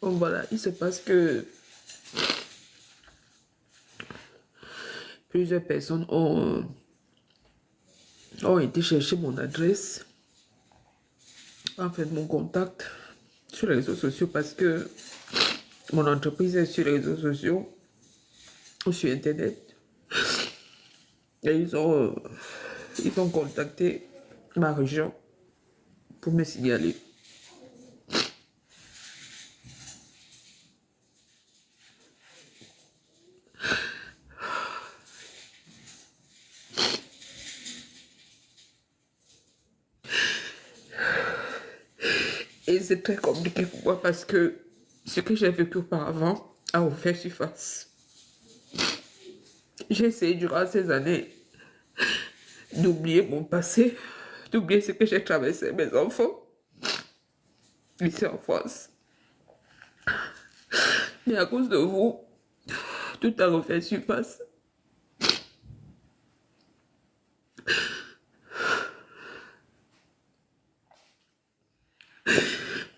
Donc voilà, il se passe que plusieurs personnes ont été chercher mon adresse, en fait mon contact sur les réseaux sociaux parce que mon entreprise est sur les réseaux sociaux ou sur Internet. Et ils ont contacté ma région pour me signaler. Et c'est très compliqué pour moi parce que ce que j'ai vécu auparavant a offert surface. J'ai essayé durant ces années d'oublier mon passé, d'oublier ce que j'ai traversé mes enfants, ici en France. Mais à cause de vous, tout a refait surface.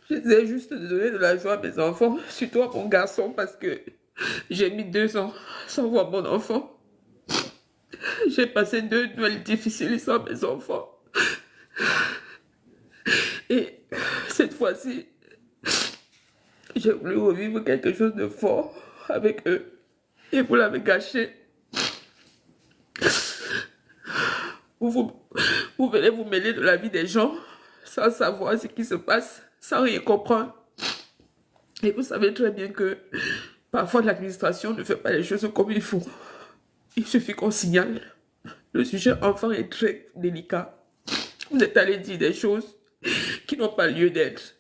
J'essaie juste de donner de la joie à mes enfants, surtout à mon garçon, parce que j'ai mis 2 ans sans voir mon enfant. J'ai passé 2 Noëls difficiles sans mes enfants. Et cette fois-ci, j'ai voulu revivre quelque chose de fort avec eux. Et vous l'avez gâché. Vous venez vous mêler de la vie des gens sans savoir ce qui se passe, sans rien comprendre. Et vous savez très bien que parfois l'administration ne fait pas les choses comme il faut. Il suffit qu'on signale. Le sujet enfant est très délicat. Vous êtes allé dire des choses qui n'ont pas lieu d'être.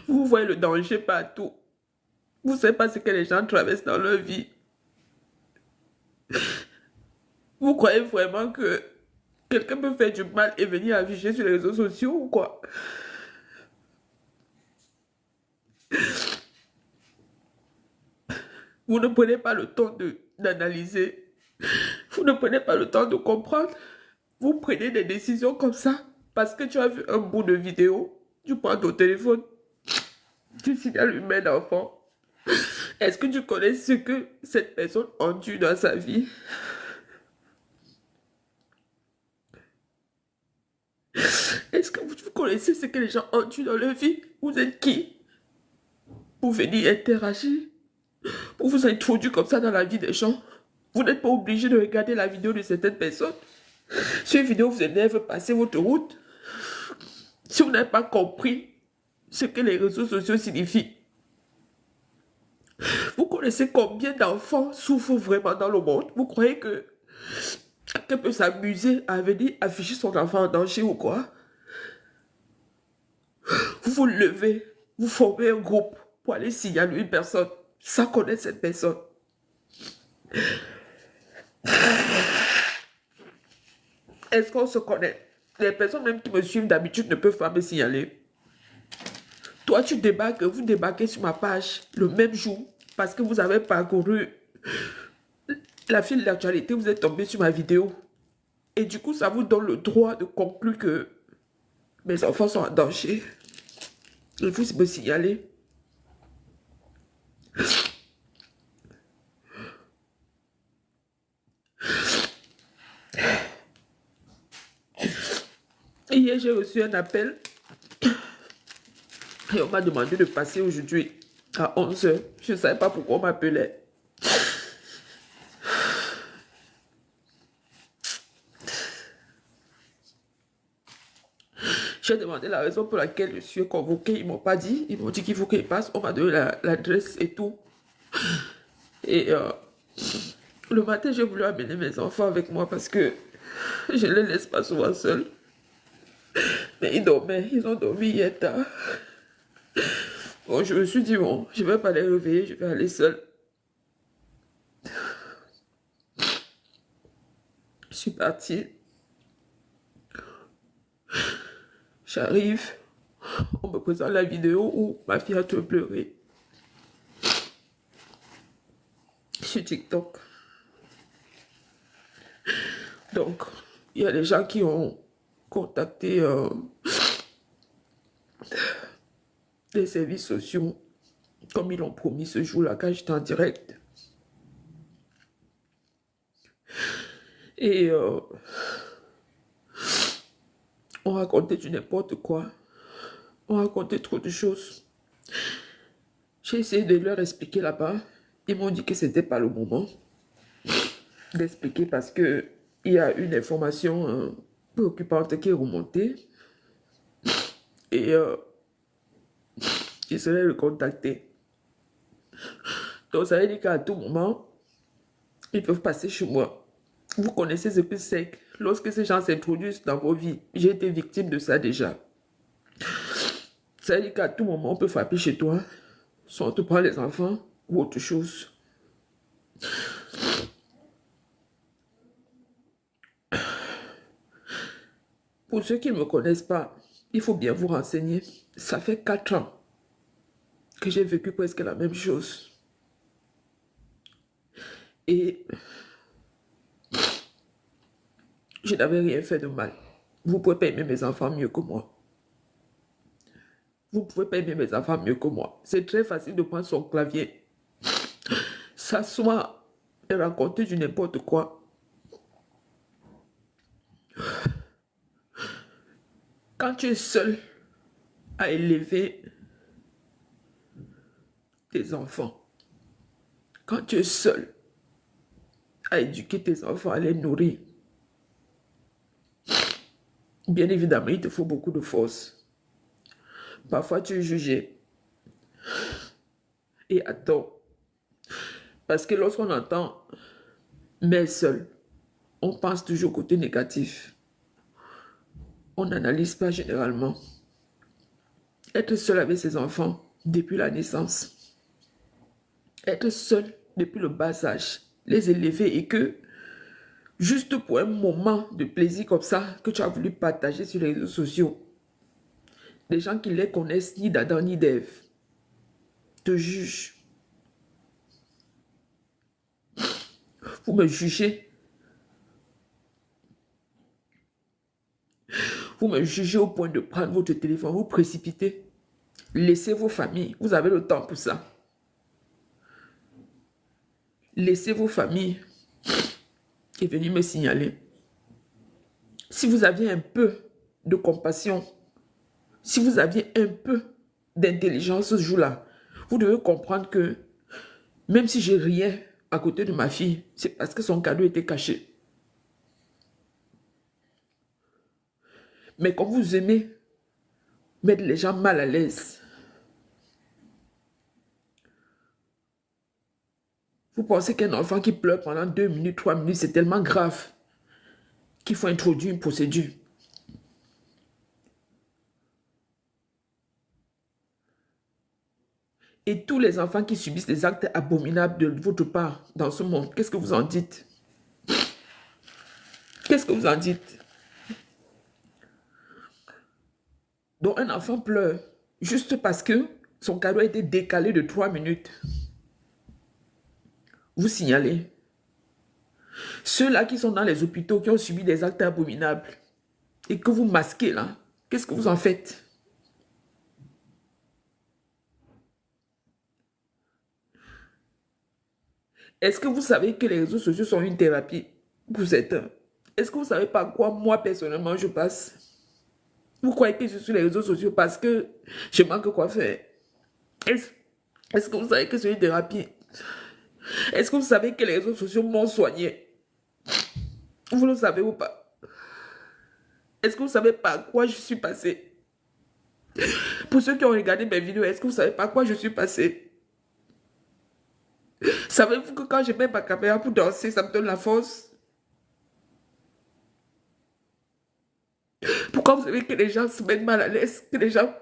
Vous voyez le danger partout. Vous ne savez pas ce que les gens traversent dans leur vie. Vous croyez vraiment que quelqu'un peut faire du mal et venir afficher sur les réseaux sociaux ou quoi? Vous ne prenez pas le temps d'analyser. Vous ne prenez pas le temps de comprendre. Vous prenez des décisions comme ça parce que tu as vu un bout de vidéo. Tu prends ton téléphone. Tu signales une mère d'enfant. Est-ce que tu connais ce que cette personne endure dans sa vie? Est-ce que vous connaissez ce que les gens endurent dans leur vie? Vous êtes qui pour venir interagir? Pour vous introduire comme ça dans la vie des gens? Vous n'êtes pas obligé de regarder la vidéo de certaines personnes. Sur une vidéo, vous allez passer votre route. Si vous n'avez pas compris ce que les réseaux sociaux signifient, vous connaissez combien d'enfants souffrent vraiment dans le monde? Vous croyez que quelqu'un peut s'amuser à venir afficher son enfant en danger ou quoi? Vous vous levez, vous formez un groupe pour aller signaler une personne sans connaître cette personne. Est-ce qu'on se connaît? Les personnes même qui me suivent d'habitude ne peuvent pas me signaler. Toi, vous débarquez sur ma page le même jour parce que vous avez parcouru la file d'actualité, vous êtes tombé sur ma vidéo. Et du coup, ça vous donne le droit de conclure que mes enfants sont en danger. Il faut me signaler. Hier, j'ai reçu un appel et on m'a demandé de passer aujourd'hui à 11h. Je ne savais pas pourquoi on m'appelait. J'ai demandé la raison pour laquelle je suis convoqué. Ils ne m'ont pas dit. Ils m'ont dit qu'il faut qu'il passe. On m'a donné l'adresse et tout. Et le matin, j'ai voulu amener mes enfants avec moi parce que je ne les laisse pas souvent seuls. Mais ils dormaient. Ils ont dormi hier tard. Bon, je me suis dit, bon, je ne vais pas les réveiller. Je vais aller seule. Je suis partie. J'arrive. On me présente la vidéo où ma fille a tout pleuré. sur TikTok. Donc, il y a des gens qui ont contacté les services sociaux, comme ils l'ont promis ce jour-là, quand j'étais en direct. Et on racontait du n'importe quoi. On racontait trop de choses. J'ai essayé de leur expliquer là-bas. Ils m'ont dit que c'était pas le moment d'expliquer parce que il y a une information préoccupante qui est remontée. Et j'essaierai de le contacter. Donc ça veut dire qu'à tout moment, ils peuvent passer chez moi. Vous connaissez ce que c'est. Lorsque ces gens s'introduisent dans vos vies, j'ai été victime de ça déjà. Ça veut dire qu'à tout moment, on peut frapper chez toi, soit on te prend les enfants ou autre chose. Pour ceux qui ne me connaissent pas, il faut bien vous renseigner. Ça fait 4 ans que j'ai vécu presque la même chose. Et je n'avais rien fait de mal. Vous ne pouvez pas aimer mes enfants mieux que moi. Vous ne pouvez pas aimer mes enfants mieux que moi. C'est très facile de prendre son clavier, s'asseoir et raconter du n'importe quoi. Quand tu es seul à élever tes enfants, quand tu es seul à éduquer tes enfants, à les nourrir, bien évidemment, il te faut beaucoup de force. Parfois, tu es jugé. Et à tort. Parce que lorsqu'on entend mère seule, on pense toujours au côté négatif. On n'analyse pas généralement. Être seul avec ses enfants depuis la naissance. Être seul depuis le bas âge. Les élever et que, juste pour un moment de plaisir comme ça, que tu as voulu partager sur les réseaux sociaux, des gens qui ne les connaissent ni d'Adam ni d'Ève te jugent. Vous me jugez. Vous me jugez au point de prendre votre téléphone, vous précipitez. Laissez vos familles. Vous avez le temps pour ça. Laissez vos familles et venez me signaler. Si vous aviez un peu de compassion, si vous aviez un peu d'intelligence ce jour-là, vous devez comprendre que même si j'ai rien à côté de ma fille, c'est parce que son cadeau était caché. Mais comme vous aimez mettre les gens mal à l'aise, vous pensez qu'un enfant qui pleure pendant 2 minutes, 3 minutes, c'est tellement grave qu'il faut introduire une procédure. Et tous les enfants qui subissent des actes abominables de votre part dans ce monde, qu'est-ce que vous en dites? Qu'est-ce que vous en dites? Donc un enfant pleure juste parce que son cadeau a été décalé de 3 minutes. Vous signalez. Ceux-là qui sont dans les hôpitaux, qui ont subi des actes abominables et que vous masquez là, qu'est-ce que vous en faites? Est-ce que vous savez que les réseaux sociaux sont une thérapie pour certains? Est-ce que vous savez par quoi moi personnellement je passe? Vous croyez que je suis sur les réseaux sociaux parce que je manque quoi faire? Est-ce que vous savez que c'est une thérapie? Est-ce que vous savez que les réseaux sociaux m'ont soigné? Vous le savez ou pas? Est-ce que vous savez par quoi je suis passé? Pour ceux qui ont regardé mes vidéos, est-ce que vous savez par quoi je suis passé? Savez-vous que quand je mets ma caméra pour danser, ça me donne la force? Pourquoi vous savez que les gens se mettent mal à l'aise? Que les gens...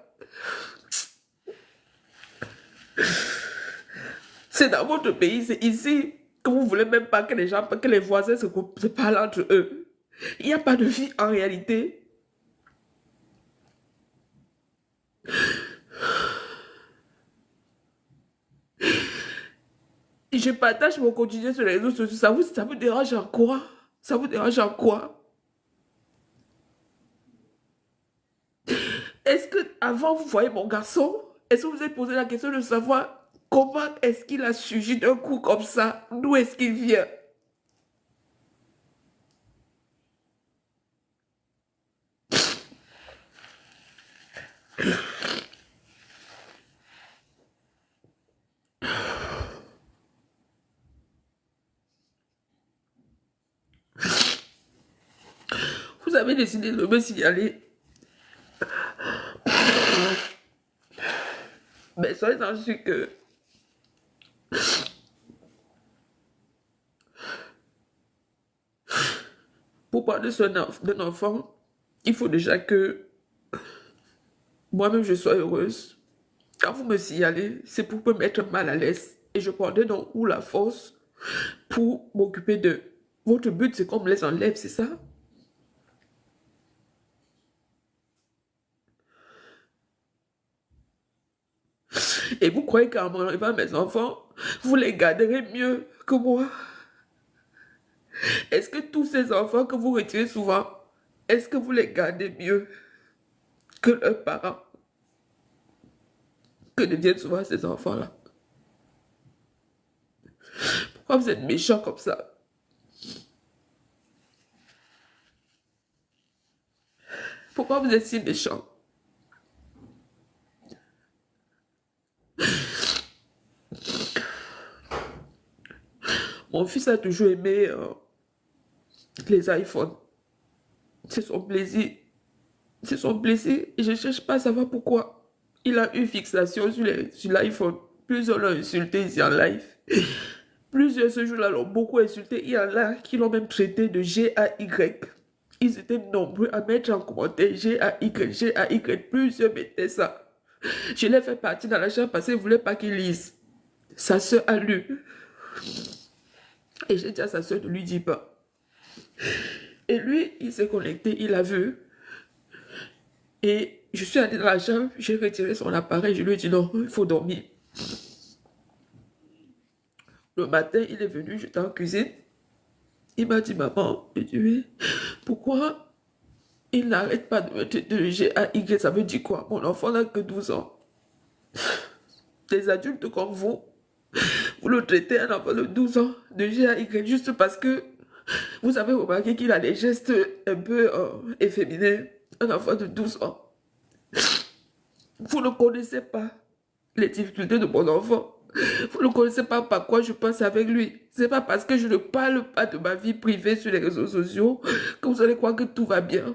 C'est dans votre pays, c'est ici que vous voulez même pas que les gens, que les voisins se parlent entre eux. Il n'y a pas de vie en réalité. Je partage mon quotidien sur les réseaux sociaux. Ça vous dérange en quoi? Ça vous dérange en quoi? Est-ce que avant vous voyez mon garçon? Est-ce que vous vous êtes posé la question de savoir comment est-ce qu'il a surgi d'un coup comme ça? D'où est-ce qu'il vient? Vous avez décidé de me signaler. Mais soyez en sûr que pour parler d'un enfant, il faut déjà que moi-même je sois heureuse. Quand vous me signalez, c'est pour me mettre mal à l'aise. Et je prendrai donc où la force pour m'occuper de... Votre but, c'est qu'on me les enlève, c'est ça? Et vous croyez qu'en m'enlevant mes enfants, vous les garderez mieux que moi? Est-ce que tous ces enfants que vous retirez souvent, est-ce que vous les gardez mieux que leurs parents? Que deviennent souvent ces enfants-là? Pourquoi vous êtes méchants comme ça? Pourquoi vous êtes si méchants? Mon fils a toujours aimé les iPhones. C'est son plaisir. C'est son plaisir. Et je ne cherche pas à savoir pourquoi. Il a une fixation sur l'iPhone. Plusieurs l'ont insulté ici en live. Plusieurs ce jour-là l'ont beaucoup insulté. Il y en a qui l'ont même traité de G-A-Y. Ils étaient nombreux à mettre en commentaire G-A-Y, G-A-Y. Plusieurs mettaient ça. Je l'ai fait partir dans la chambre parce qu'il ne voulait pas qu'il lise. Sa soeur a lu. Et j'ai dit à sa soeur de lui dire pas. Et lui, il s'est connecté, il a vu. Et je suis allée dans la chambre, j'ai retiré son appareil, je lui ai dit non, il faut dormir. Le matin, il est venu, j'étais en cuisine. Il m'a dit, maman, je dis oui, pourquoi il n'arrête pas de me traiter de G-A-Y, ça veut dire quoi? Mon enfant n'a que 12 ans. Des adultes comme vous le traitez un enfant de 12 ans de G-A-Y juste parce que vous avez remarqué qu'il a des gestes un peu efféminés. Un enfant de 12 ans. Vous ne connaissez pas les difficultés de mon enfant. Vous ne connaissez pas par quoi je passe avec lui. C'est pas parce que je ne parle pas de ma vie privée sur les réseaux sociaux que vous allez croire que tout va bien.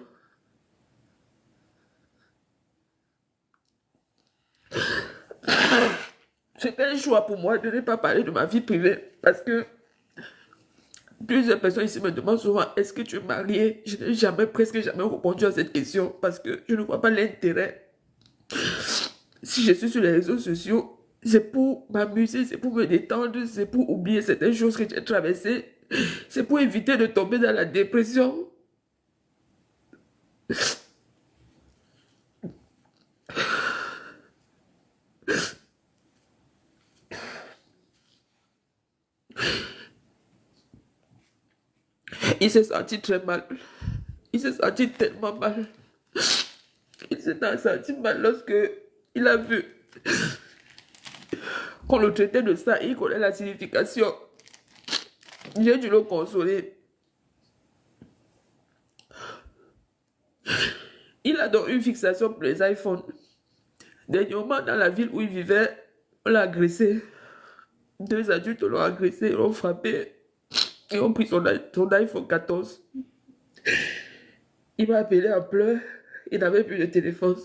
C'était un choix pour moi de ne pas parler de ma vie privée parce que plusieurs personnes ici me demandent souvent est-ce que tu es marié? Je n'ai jamais, presque jamais répondu à cette question parce que je ne vois pas l'intérêt. Si je suis sur les réseaux sociaux, c'est pour m'amuser, c'est pour me détendre, c'est pour oublier certaines choses que j'ai traversées, c'est pour éviter de tomber dans la dépression. Il s'est senti très mal. Il s'est senti tellement mal. Il s'est senti mal lorsque il a vu qu'on le traitait de ça et il connaît la signification. J'ai dû le consoler. Il a donc une fixation pour les iPhones. Dernièrement, dans la ville où il vivait, on l'a agressé. Deux adultes l'ont agressé, l'ont frappé et ont pris son iPhone 14. Il m'a appelé en pleurs. Il n'avait plus de téléphone.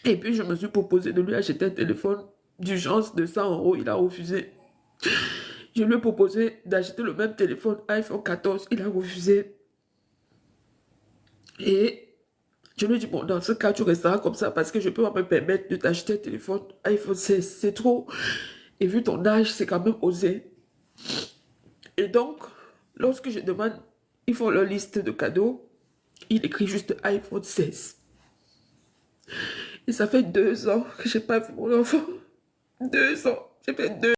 Et puis, je me suis proposé de lui acheter un téléphone d'urgence de 100 €. Il a refusé. Je lui ai proposé d'acheter le même téléphone iPhone 14. Il a refusé. Et je lui ai dit, bon, dans ce cas, tu resteras comme ça parce que je ne peux pas me permettre de t'acheter un téléphone iPhone 16. C'est trop. Et vu ton âge, c'est quand même osé. Et donc, lorsque je demande, ils font leur liste de cadeaux, il écrit juste iPhone 16. Et ça fait 2 ans que je n'ai pas vu mon enfant. 2 ans. J'ai fait 2